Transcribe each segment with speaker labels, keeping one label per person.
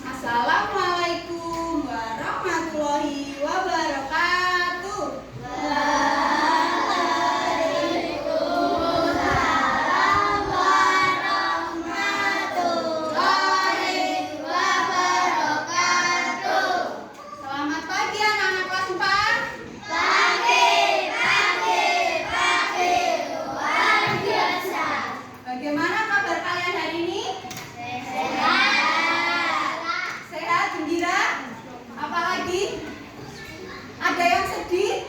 Speaker 1: Assalamualaikum warahmatullahi wabarakatuh.
Speaker 2: Waalaikumsalam warahmatullahi wabarakatuh.
Speaker 1: Selamat pagi anak-anak kelas 4.
Speaker 2: Pagi, luar biasa.
Speaker 1: Bagaimana kabar kalian hari ini? Sehat, gembira? Apalagi? Ada yang sedih?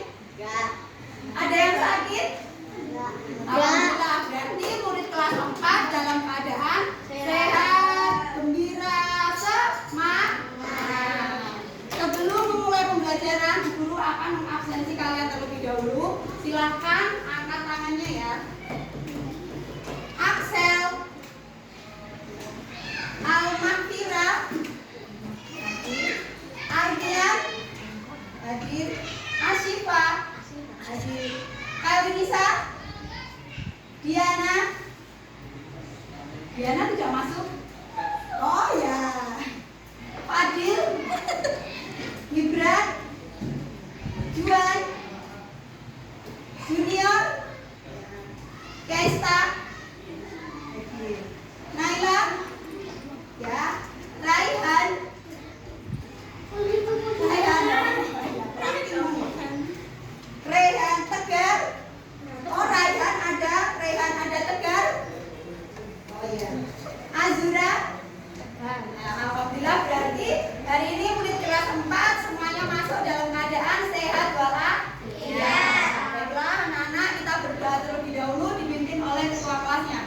Speaker 1: Ada yang sakit? Alhamdulillah, berarti murid kelas 4 dalam keadaan sehat, gembira, semangat. Sebelum memulai pembelajaran, guru akan mengabsensi kalian terlebih dahulu. Silahkan angkat tangannya ya. Axel, Almahfira, Ardian, hadir. Asyifa, hadir. Kairunisa, Diana tidak masuk. Oh ya. Fadil, Gibran, Juan, Junior, Kesta, Naila, ya, Raihan, Rehan Tegar. Oh, Rehan ada Tegar. Oh iya. Azura. Nah, alhamdulillah berarti hari ini murid kelas 4 semuanya masuk dalam keadaan sehat walafiat. Baiklah anak-anak, kita berdoa terlebih dahulu dipimpin oleh ketua kelasnya.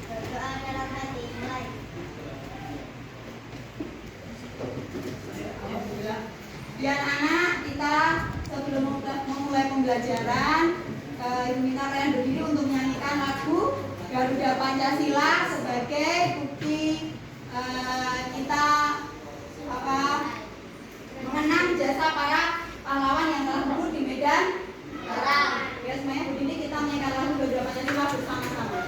Speaker 2: Berdoa dalam hati, mulai.
Speaker 1: Biar anak kita sebelum memulai pembelajaran, Ibu minta kalian berdiri untuk menyanyikan lagu Garuda Pancasila sebagai bukti kita mengenang jasa para pahlawan yang telah gugur di medan perang. Ya, semuanya berdiri kita menyanyikan lagu Garuda Pancasila bersama-sama.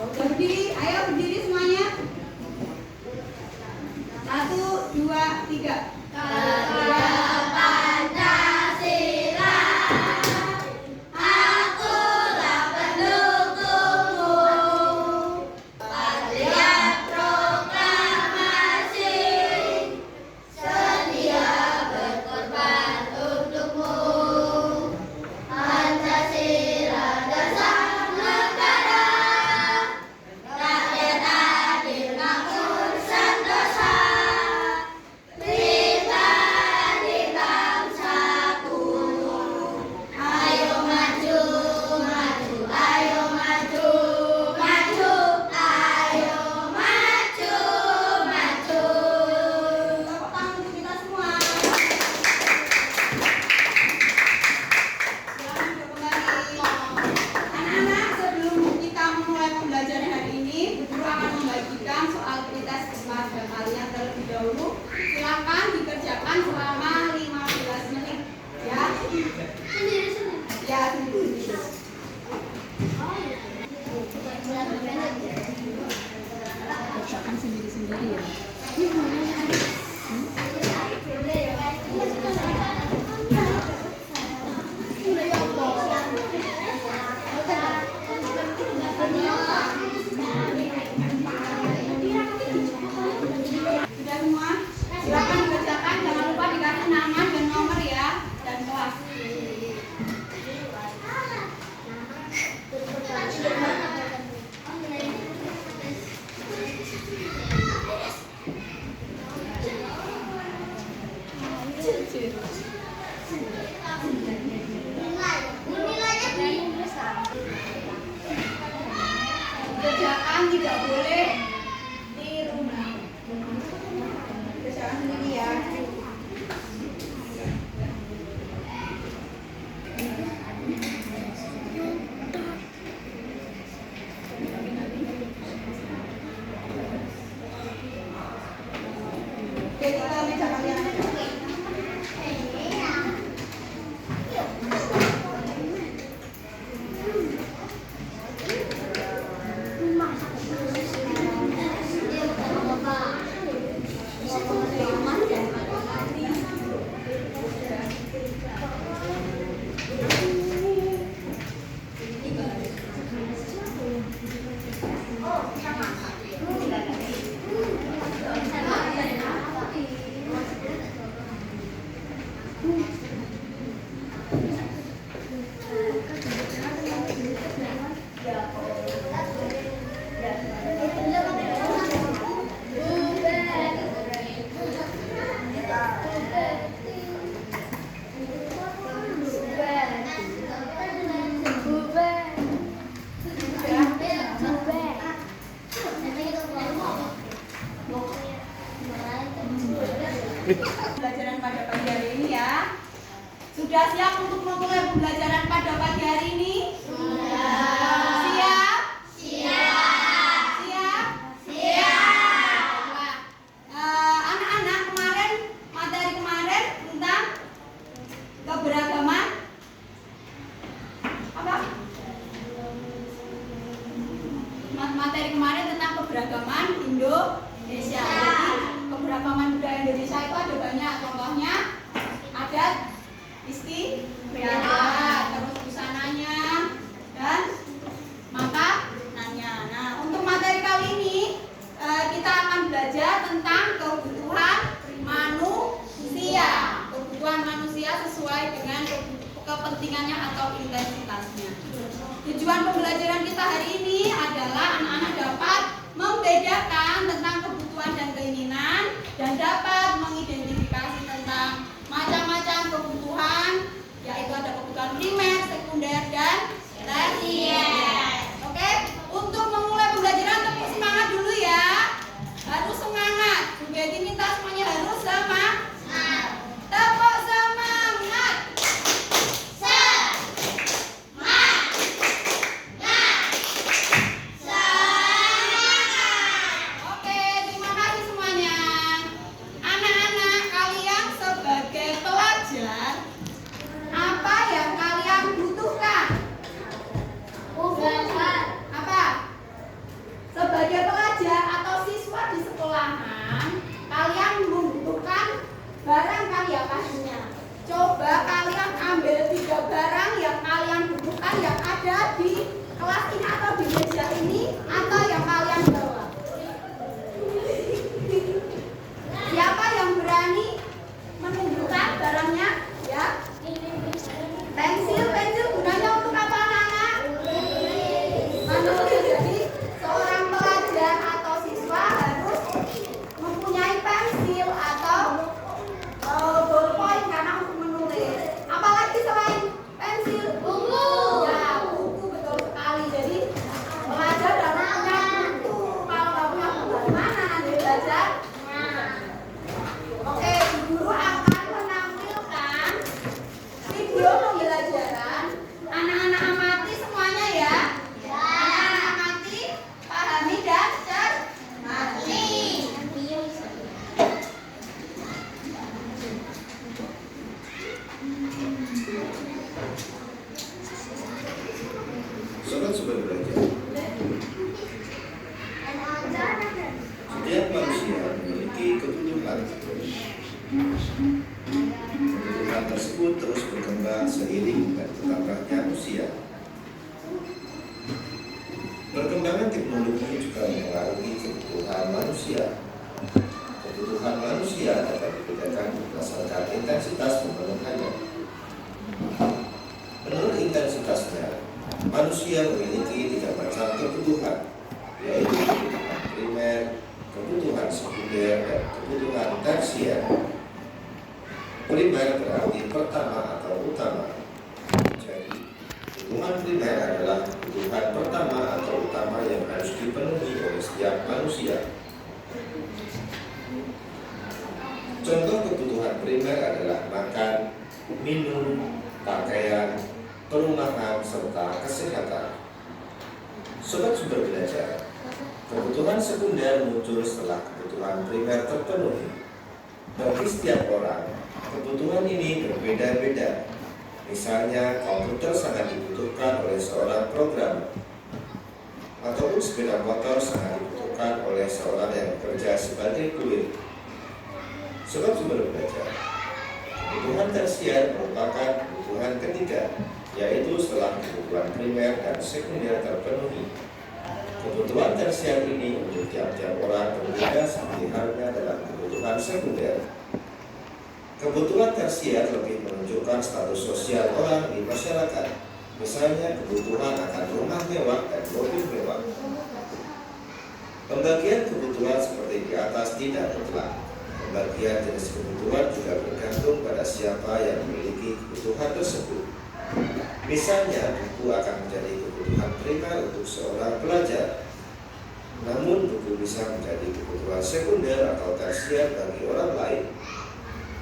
Speaker 1: Udah berdiri, ayo berdiri semuanya. 1, 2, 3.
Speaker 2: Garuda Pancasila, akulah pendukungmu. Patriot proklamasi, sedia berkorban untukmu. Pancasila dasar negara, rakyat adil makmur sentosa. Kita di bangsaku, ayo maju, maju, ayo maju, maju, ayo maju, maju.
Speaker 1: Tepuk tangan untuk kita semua. Silakan duduk kembali. Anak-anak, sebelum kita memulai pembelajaran hari ini, guru akan membagikan soal kritis kepada kalian terlebih dahulu. Silakan dikerjakan selama 15 menit. Ya. Ya, sendiri. Kerjakan sendiri-sendiri ya. Sudah semua? Silakan dikerjakan, jangan lupa dikasih nama dan nomor ya, dan kelas. Kerjaan tidak boleh di rumah. Kerjaan sendiri ya. Oke, kita meja kalian. Pembelajaran pada pagi hari ini ya. Sudah siap untuk memulai pembelajaran pada pagi hari ini? Sudah. Siap? Siap. Siap? Siap. Anak-anak kemarin, materi kemarin tentang keberagaman apa? Materi kemarin tentang keberagaman Indonesia. Jadi keberagaman budaya Indonesia itu ada banyak, contohnya adat istiadat, terus busananya dan makanannya. Nah, untuk materi kali ini kita akan belajar tentang kebutuhan manusia. Kebutuhan manusia sesuai dengan kepentingannya atau intensitasnya. Tujuan pembelajaran kita hari ini adalah anak-anak dapat membedakan tentang kebutuhan dan keinginan dan dapat mengidentifikasi tentang macam-macam kebutuhan, yaitu ada kebutuhan primer, sekunder, dan tersier. Oke, untuk memulai pembelajaran tepuk semangat dulu ya. Harus semangat. Bu Betty minta semuanya harus semangat. Tepuk semangat. Oke, terima kasih semuanya. Anak-anak, kalian sebagai pelajar, apa yang kalian butuhkan? Apa? Sebagai pelajar atau siswa di sekolahan, kalian membutuhkan barang kali ya pastinya. Coba kalian ambil 3 barang yang kalian butuhkan yang ada di kelas ini atau di meja ini atau yang kalian bawa. Siapa yang berani menunjukkan barangnya? Ya. Pensil gunanya untuk apa anak-anak? Menulis. Jadi seorang pelajar atau siswa harus mempunyai pensil atau ballpoint karena untuk menulis. Apalagi selain pensil? Buku. Ya, buku betul sekali. Jadi pelajar harus punya buku. Kalau nggak punya buku gimana nanti belajar? Oke, guru akan menampilkan video pembelajaran. Anak-anak amati semuanya ya. Anak-anak amati, pahami dan cermati.
Speaker 3: Sobat Sobat Belajar, setiap manusia memiliki kebutuhan. Kebutuhan tersebut terus berkembang seiring dan bertambahnya usia. Perkembangan teknologi juga mempengaruhi kebutuhan manusia. Kebutuhan manusia dapat dibedakan berdasarkan intensitas pemenuhannya. Menurut intensitasnya, manusia memiliki 3 macam kebutuhan, yaitu kebutuhan primer, kebutuhan sekunder, dan kebutuhan tersier. Primer berarti pertama atau utama. Jadi, kebutuhan primer adalah kebutuhan pertama atau utama yang harus dipenuhi oleh setiap manusia. Contoh kebutuhan primer adalah makan, minum, pakaian, perumahan, serta kesehatan. Sobat Sumber Belajar, kebutuhan sekunder muncul setelah kebutuhan primer terpenuhi. Bagi setiap orang, kebutuhan ini berbeda-beda. Misalnya, komputer sangat dibutuhkan oleh seorang programmer, ataupun sepeda motor sangat dibutuhkan oleh seorang yang bekerja sebagai kurir. Sobat Sumber Belajar, kebutuhan tersier merupakan kebutuhan ketiga, yaitu setelah kebutuhan primer dan sekunder terpenuhi. Kebutuhan tersier ini untuk tiap-tiap orang berbeda seperti halnya dalam kebutuhan sekunder. Kebutuhan tersier lebih menunjukkan status sosial orang di masyarakat, misalnya kebutuhan akan rumah mewah dan mobil mewah. Pembagian kebutuhan seperti di atas tidak mutlak. Pembagian jenis kebutuhan juga bergantung pada siapa yang memiliki kebutuhan tersebut. Misalnya, buku akan menjadi kebutuhan primer untuk seorang pelajar. Namun, buku bisa menjadi kebutuhan sekunder atau tersier bagi orang lain.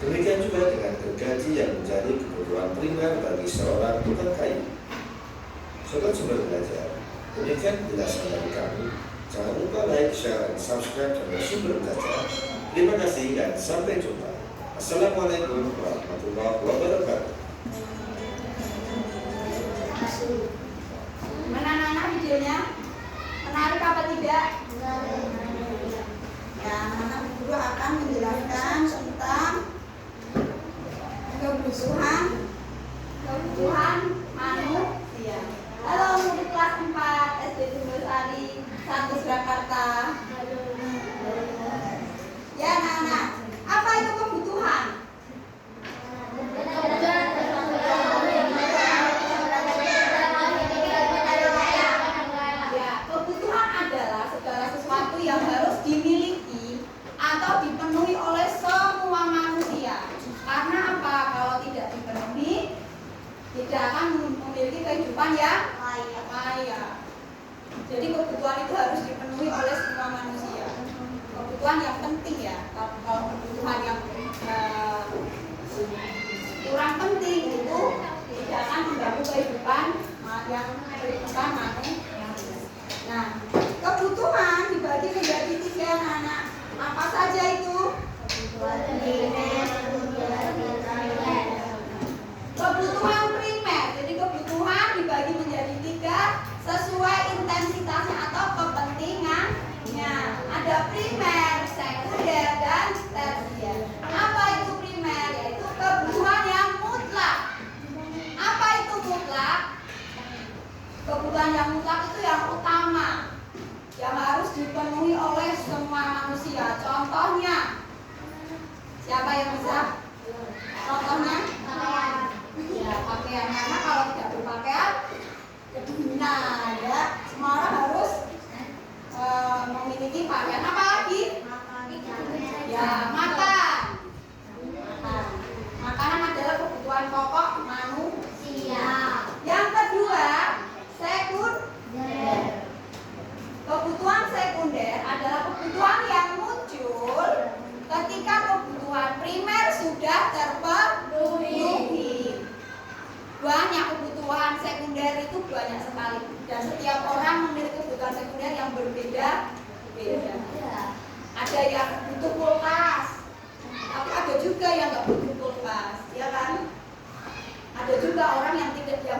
Speaker 3: Demikian juga dengan gergaji yang menjadi kebutuhan primer bagi seorang tukang kayu. Sobat Sumber Belajar, demikian penjelasan dari kami. Jangan lupa like, share, dan subscribe channel Sumber Belajar. Terima kasih dan sampai jumpa. Assalamualaikum warahmatullahi wabarakatuh.
Speaker 1: Mana anak-anak videonya? Menarik apa tidak? Ya, anak guru akan menjelaskan tentang kebutuhan manusia. Halo murid kelas 4 SD Tumbasari 1 Surakarta. Ya anak-anak, apa itu kebutuhan? Ya, kebutuhan adalah segala sesuatu yang harus dimiliki atau dipenuhi oleh semua manusia. Karena apa? Kalau tidak dipenuhi, tidak akan memiliki kehidupan yang layak. Jadi kebutuhan itu harus dipenuhi oleh semua manusia. Kebutuhan yang penting ya. Kalau kebutuhan yang kurang penting itu tidak akan mengganggu kehidupan manusia. Nah, kebutuhan dibagi menjadi 3 anak. Apa saja itu? Kebutuhan primer. Jadi kebutuhan dibagi menjadi 3 sesuai intensitasnya atau kepentingannya. Ada primer, sekunder, dan tersier. Apa itu primer? Yaitu kebutuhan yang mutlak. Apa itu mutlak? Kebutuhan yang mutlak itu yang utama, yang harus dipenuhi oleh semua manusia. Contohnya, siapa yang bisa? Contohnya? Ya, pakaian. Karena kalau tidak berpakaian, kedinginan ya. Semua orang harus memiliki pakaian. Apa lagi? Ya, makan. Makanan adalah kebutuhan pokok manusia. Yang kedua, sekunder. Kebutuhan sekunder adalah kebutuhan yang muncul ketika kebutuhan primer sudah terpenuhi. Banyak kebutuhan sekunder itu banyak sekali, dan setiap orang memiliki kebutuhan sekunder yang berbeda-beda. Ada yang butuh kulkas, tapi ada juga yang nggak butuh kulkas, ya kan? Ada juga orang yang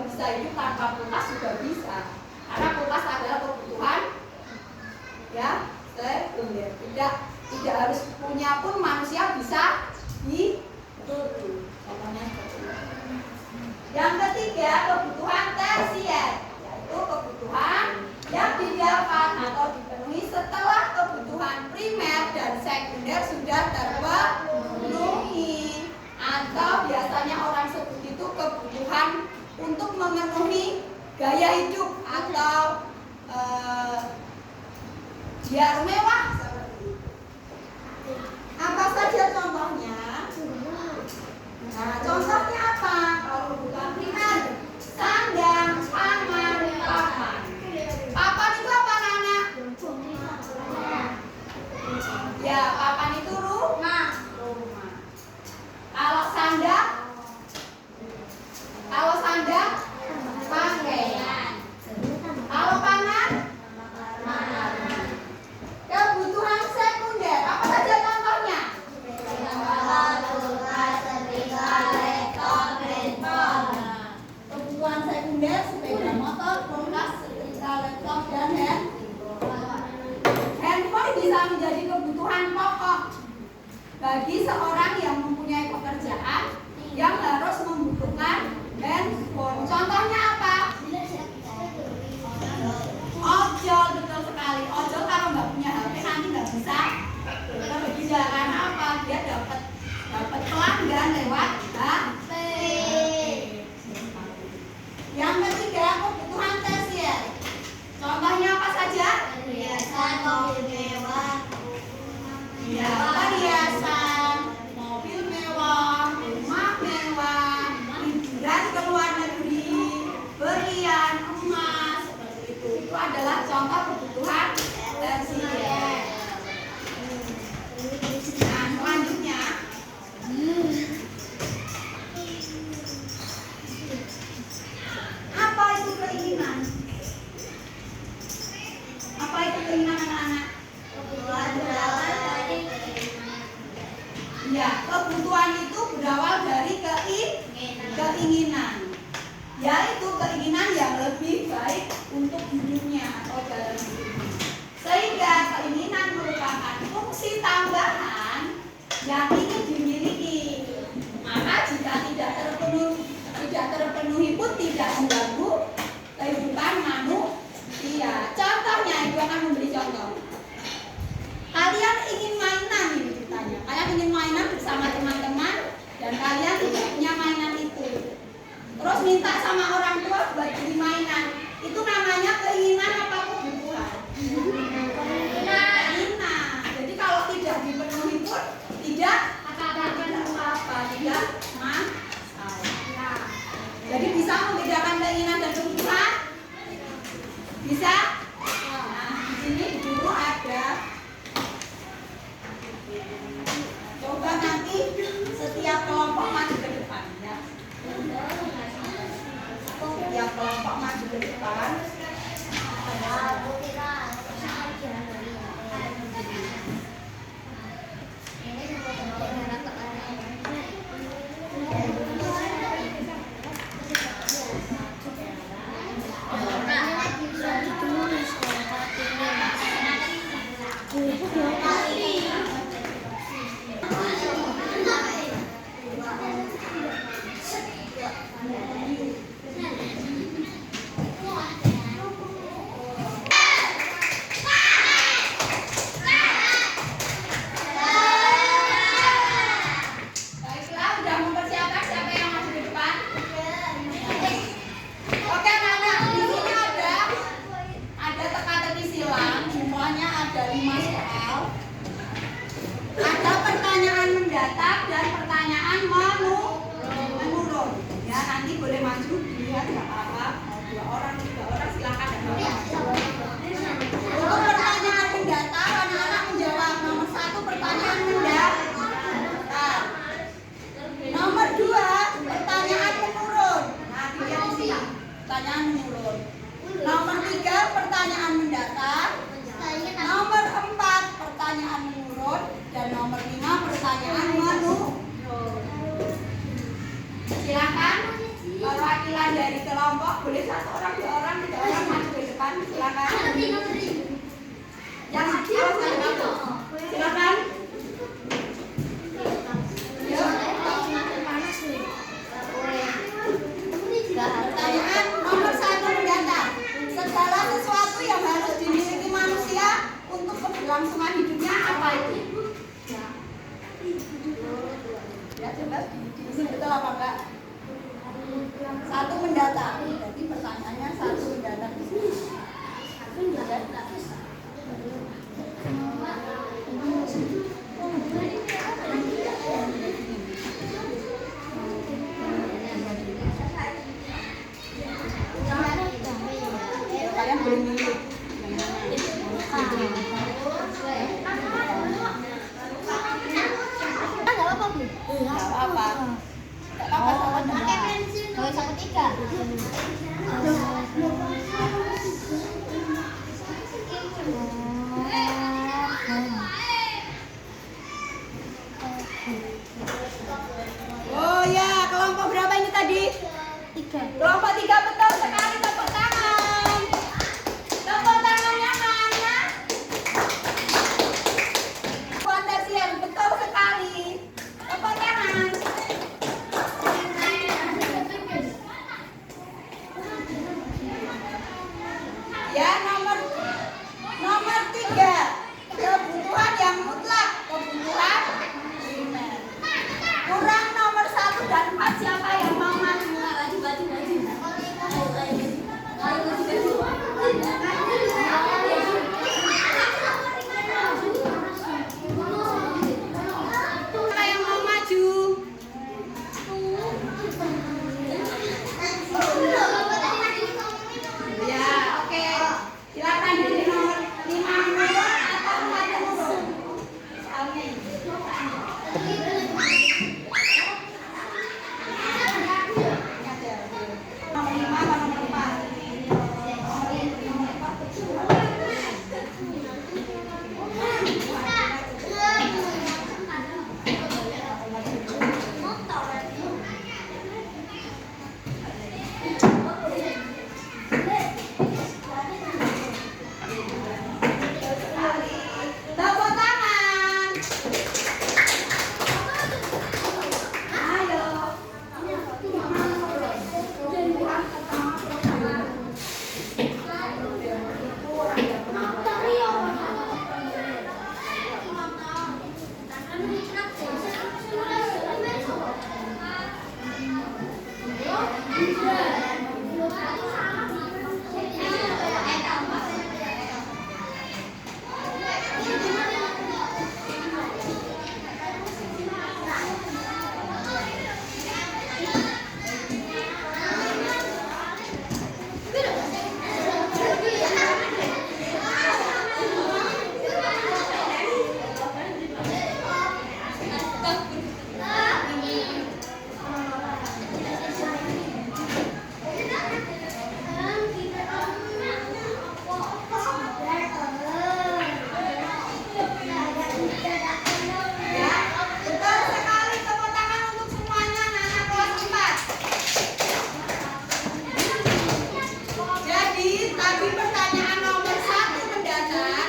Speaker 1: bisa hidup tanpa kulkas juga bisa, karena kulkas adalah kebutuhan ya sekunder. Tidak harus punya pun manusia bisa hidup. Contohnya seperti itu. Yang ketiga, kebutuhan tersier, yaitu kebutuhan yang didapat atau dipenuhi setelah kebutuhan primer dan sekunder sudah terpenuhi. Atau biasanya orang sebut itu kebutuhan untuk memenuhi gaya hidup atau biar mewah seperti itu. Apa saja contohnya? Nah, contohnya apa? Kalau kebutuhan primer, sandang, pangan, papan. Papan itu apa, Nana? Ya, papan itu rumah. Kalau sandang pakaian. Kalau pangan, kebutuhan sekunder. Apa saja contohnya? keinginan, yaitu keinginan yang lebih baik untuk hidupnya atau dalam hidupnya. Sehingga keinginan merupakan fungsi tambahan yang ingin dimiliki. Maka jika tidak terpenuhi pun tidak mengganggu kehidupan manusia. Contohnya, ibu akan memberi contoh. Kalian ingin mainan ini ditanya. Kalian ingin mainan bersama teman-teman dan kalian tidak punya mainan itu. Terus minta sama orang tua buat beli mainan. Itu namanya keinginan apa kebutuhan? Keinginan. Jadi kalau tidak dipenuhi pun tidak apa-apa, tidak masalah. Jadi bisa membedakan keinginan dan kebutuhan? Bisa? Nah, di sini dulu ada. Coba nanti setiap kelompok maju ke depan ya. Setiap kelompok maju ke depan. Oh ya, kelompok berapa ini tadi? 3. Kelompok 3 betul sekali, tepuk tangan. Tepuk tangannya mana? Buat tersier, betul sekali. Tepuk tangan. Ya, nomor 3. Kebutuhan yang mutlak, kebutuhan primer. Kurang nomor 1 dan 4, siapa yang mau maju? Betul sekali, tepuk tangan untuk semuanya anak-anak kelas 4. Jadi tadi pertanyaan nomor 1 mendatar,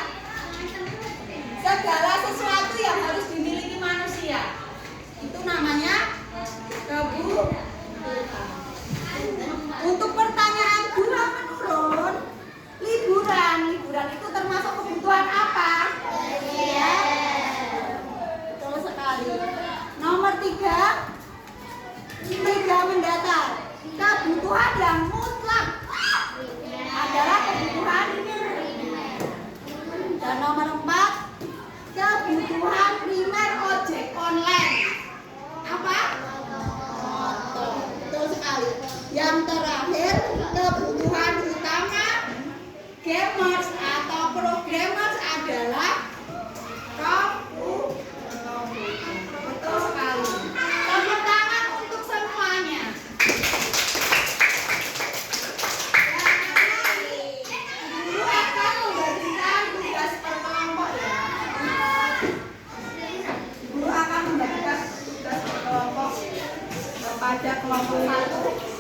Speaker 1: segala sesuatu yang harus dimiliki manusia itu namanya kebutuhan. Untuk pertanyaan 2 menurun, liburan itu termasuk kebutuhan apa? Betul sekali. Nomor 3 mendatar, kebutuhan yang mutlak adalah kebutuhan. Dan nomor 4, kebutuhan primer ojek online apa? Motor. Betul sekali. Yang terakhir, kebutuhan utama gamers atau programmers adalah komputer. Betul sekali. Tepuk tangan untuk semuanya. Guru akan membagikan tugas per kelompok ya. Guru akan membagikan tugas per kelompok kepada kelompok 1.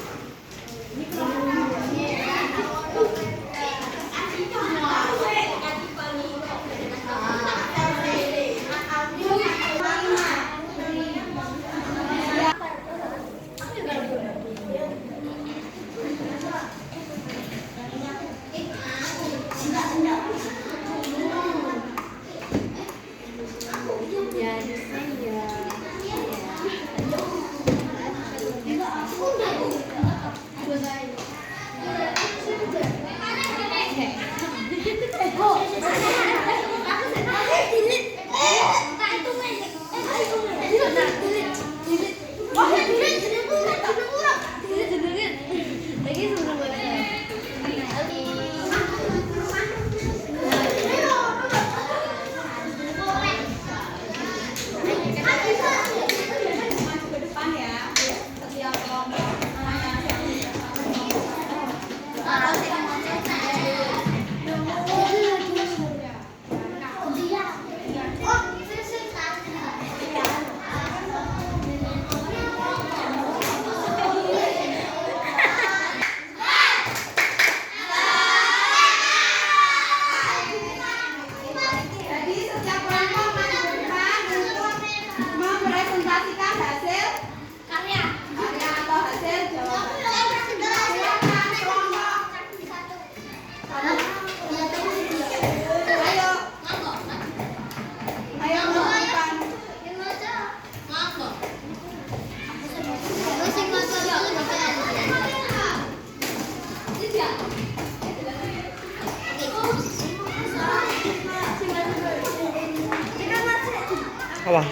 Speaker 4: Awas.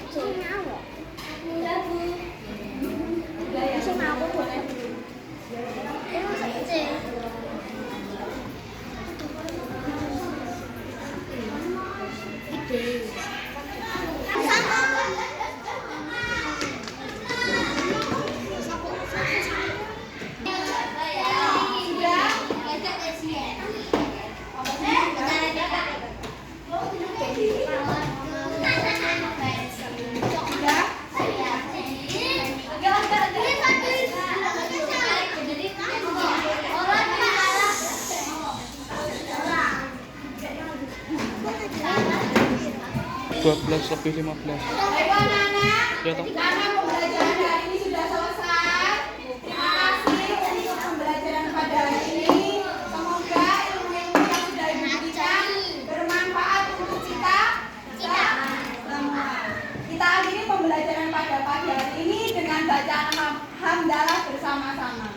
Speaker 2: Udah Bu.
Speaker 1: Udah ya.
Speaker 2: Sama aku boleh. Ini masa kecil.
Speaker 4: Dua belas lebih 15.
Speaker 1: Baik anak-anak,
Speaker 4: Ya toh.
Speaker 1: karena pembelajaran hari ini sudah selesai. Terima kasih untuk pembelajaran pada hari ini. Semoga ilmu-ilmu yang sudah Ibu berikan bermanfaat untuk kita semua. Kita akhiri pembelajaran pada pagi hari ini dengan bacaan hamdalah bersama-sama.